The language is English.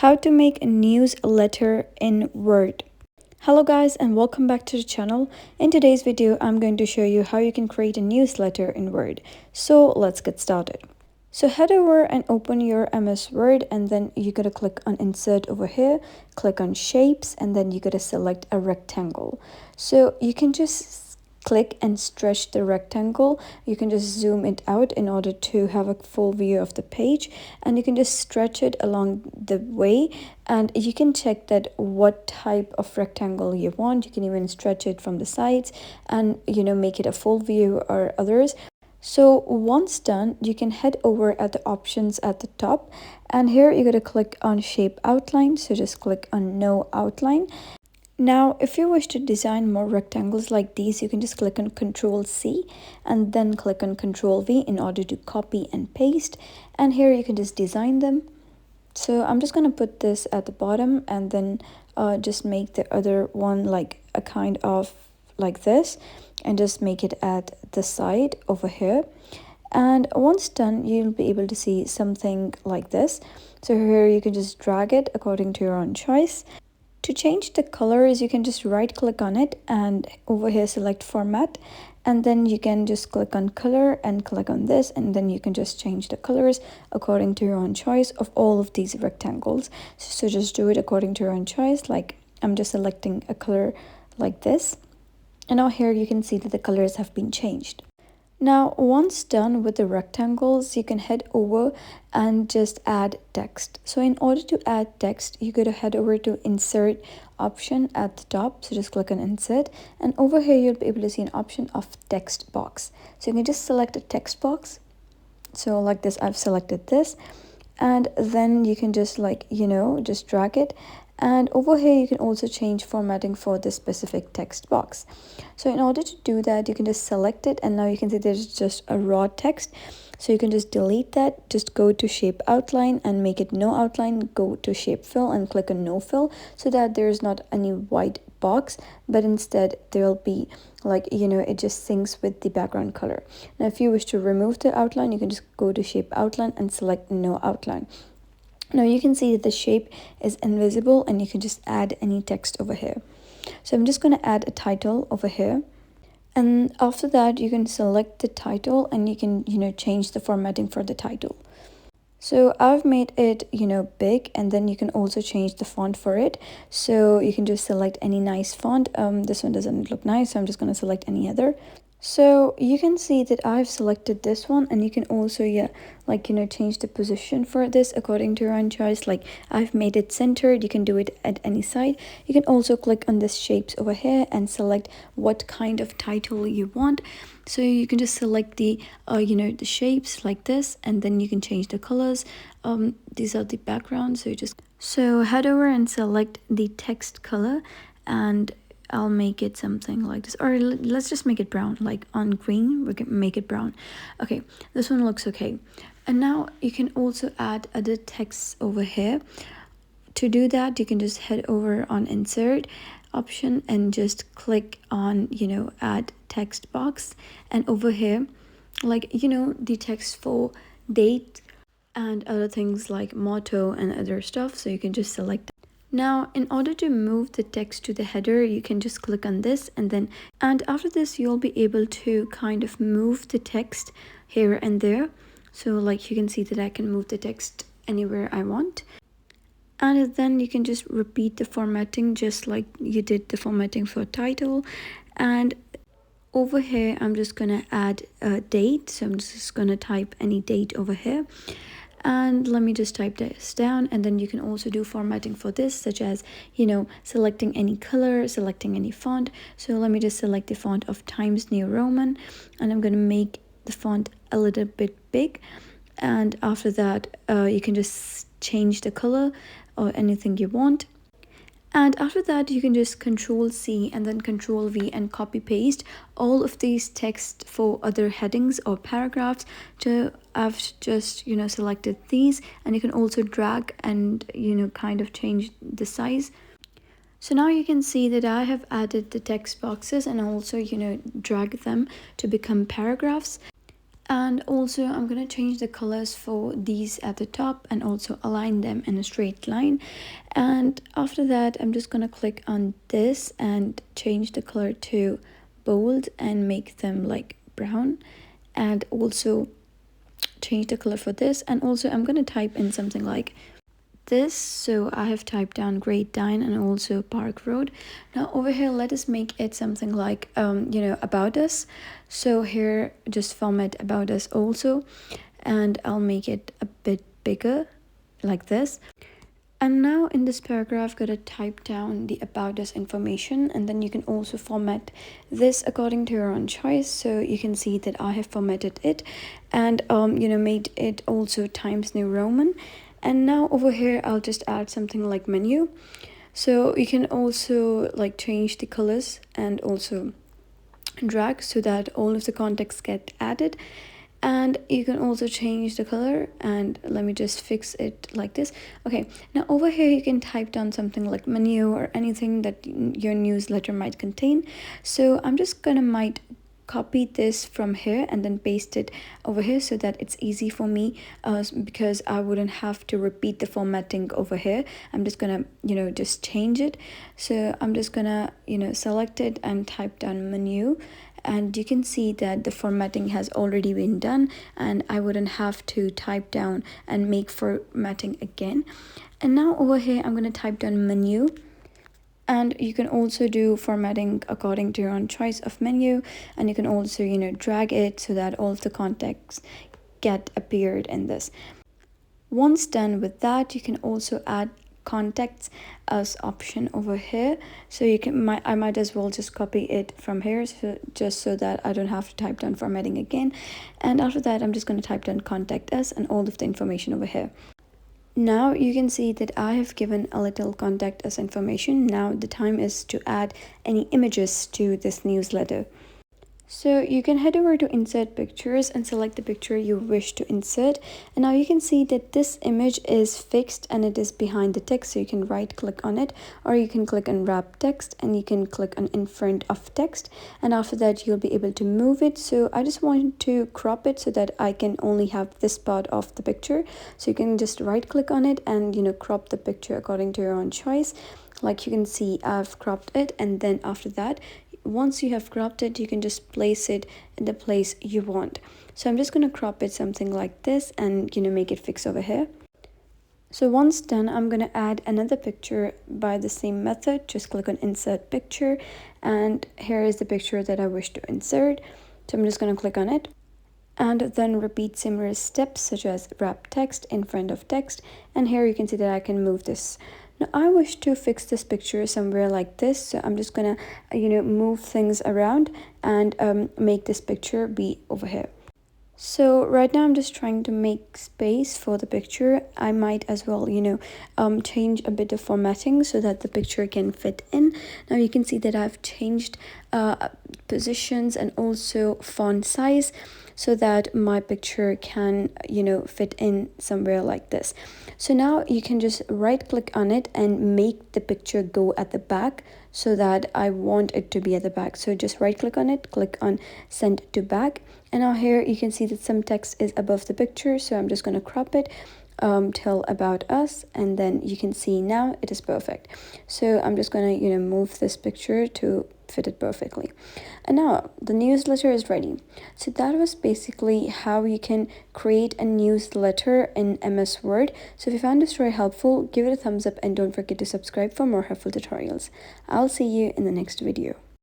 How to make a newsletter in Word. Hello guys and welcome back to the channel. In today's video, I'm going to show you how you can create a newsletter in Word. So let's get started. So head over and open your MS Word, and then you gotta click on insert over here, click on shapes, and then you gotta select a rectangle. So you can just click and stretch the rectangle. You can just zoom it out in order to have a full view of the page, and you can just stretch it along the way, and you can check that what type of rectangle you want. You can even stretch it from the sides and make it a full view or others. So once done, you can head over at the options at the top, and here you got to click on shape outline. So just click on no outline. Now, if you wish to design more rectangles like these, you can just click on Ctrl C and then click on Ctrl V in order to copy and paste. And here you can just design them. So I'm just going to put this at the bottom, and then just make the other one like a kind of like this, and just make it at the side over here. And once done, you'll be able to see something like this. So here you can just drag it according to your own choice. To change the colors, you can just right click on it and over here select format, and then you can just click on color and click on this, and then you can just change the colors according to your own choice of all of these rectangles. So just do it according to your own choice. Like I'm just selecting a color like this, and now here you can see that the colors have been changed. Now, once done with the rectangles, you can head over and just add text. So in order to add text, you got to head over to insert option at the top. So just click on insert, and over here you'll be able to see an option of text box. So you can just select a text box. So like this, I've selected this, and then you can just just drag it. And over here you can also change formatting for this specific text box. So in order to do that, you can just select it, and now you can see there's just a raw text. So you can just delete that, just go to shape outline and make it no outline, go to shape fill and click on no fill, so that there's not any white box, but instead there'll be it just syncs with the background color. Now if you wish to remove the outline, you can just go to shape outline and select no outline. Now you can see that the shape is invisible, and you can just add any text over here. So I'm just going to add a title over here. And after that, you can select the title, and you can, change the formatting for the title. So I've made it, big, and then you can also change the font for it. So you can just select any nice font. This one doesn't look nice, so I'm just going to select any other. So you can see that I've selected this one, and you can also change the position for this according to your own choice. Like I've made it centered. You can do it at any side. You can also click on this shapes over here and select what kind of title you want. So you can just select the the shapes like this, and then you can change the colors. These are the backgrounds, so head over and select the text color, and I'll make it something like this, or let's just make it brown. Like on green, we can make it brown. Okay, this one looks okay. And now you can also add other texts over here. To do that, you can just head over on insert option and just click on add text box, and over here the text for date and other things like motto and other stuff. So you can just select. Now, in order to move the text to the header, you can just click on this, and after this, you'll be able to kind of move the text here and there. So like you can see that I can move the text anywhere I want. And then you can just repeat the formatting just like you did the formatting for title. And over here, I'm just gonna add a date. So I'm just gonna type any date over here. And let me just type this down, and then you can also do formatting for this, such as selecting any color, selecting any font. So let me just select the font of Times New Roman, and I'm going to make the font a little bit big. And after that, you can just change the color or anything you want. And after that, you can just Control C and then Control V and copy paste all of these text for other headings or paragraphs. I've just selected these, and you can also drag and kind of change the size. So now you can see that I have added the text boxes and also drag them to become paragraphs. And also I'm going to change the colors for these at the top and also align them in a straight line. And after that I'm just going to click on this and change the color to bold and make them like brown, and also change the color for this. And also I'm going to type in something like this. So I have typed down Great Dine and also Park Road. Now over here, let us make it something like about us. So here just format about us also, and I'll make it a bit bigger like this. And now in this paragraph, gotta type down the about us information, and then you can also format this according to your own choice. So you can see that I have formatted it and made it also Times New Roman. And now over here I'll just add something like menu. So you can also like change the colors and also drag so that all of the context get added. And you can also change the color, and let me just fix it like this. Okay, now over here you can type down something like menu or anything that your newsletter might contain. So I'm just gonna might copy this from here and then paste it over here so that it's easy for me, because I wouldn't have to repeat the formatting over here. I'm just gonna just change it. So I'm just gonna select it and type down menu, and you can see that the formatting has already been done and I wouldn't have to type down and make formatting again. And now over here I'm going to type down menu, and you can also do formatting according to your own choice of menu, and you can also drag it so that all of the context get appeared in this. Once done with that, you can also add contacts as option over here. So you can I might as well just copy it from here, so just so that I don't have to type down formatting again. And after that I'm just going to type down contact us and all of the information over here. Now you can see that I have given a little contact us information. Now the time is to add any images to this newsletter. So you can head over to insert pictures and select the picture you wish to insert. And now you can see that this image is fixed and it is behind the text. So you can right click on it, or you can click on wrap text and you can click on in front of text. And after that you'll be able to move it. So I just want to crop it so that I can only have this part of the picture. So you can just right click on it and crop the picture according to your own choice. Like you can see I've cropped it, and then after that, once you have cropped it, you can just place it in the place you want. So I'm just going to crop it something like this and make it fix over here. So once done, I'm going to add another picture by the same method. Just click on insert picture, and here is the picture that I wish to insert. So I'm just going to click on it and then repeat similar steps such as wrap text, in front of text, and here you can see that I can move this. Now I wish to fix this picture somewhere like this, so I'm just gonna move things around and make this picture be over here. So right now I'm just trying to make space for the picture. I might as well change a bit of formatting so that the picture can fit in. Now you can see that I've changed positions and also font size so that my picture can fit in somewhere like this. So now you can just right click on it and make the picture go at the back, so that I want it to be at the back. So just right click on it, click on send to back, and now here you can see that some text is above the picture. So I'm just going to crop it till about us, and then you can see now it is perfect. So I'm just going to move this picture to fit it perfectly. And now the newsletter is ready. So that was basically how you can create a newsletter in MS Word. So if you found this very helpful, give it a thumbs up and don't forget to subscribe for more helpful tutorials. I'll see you in the next video.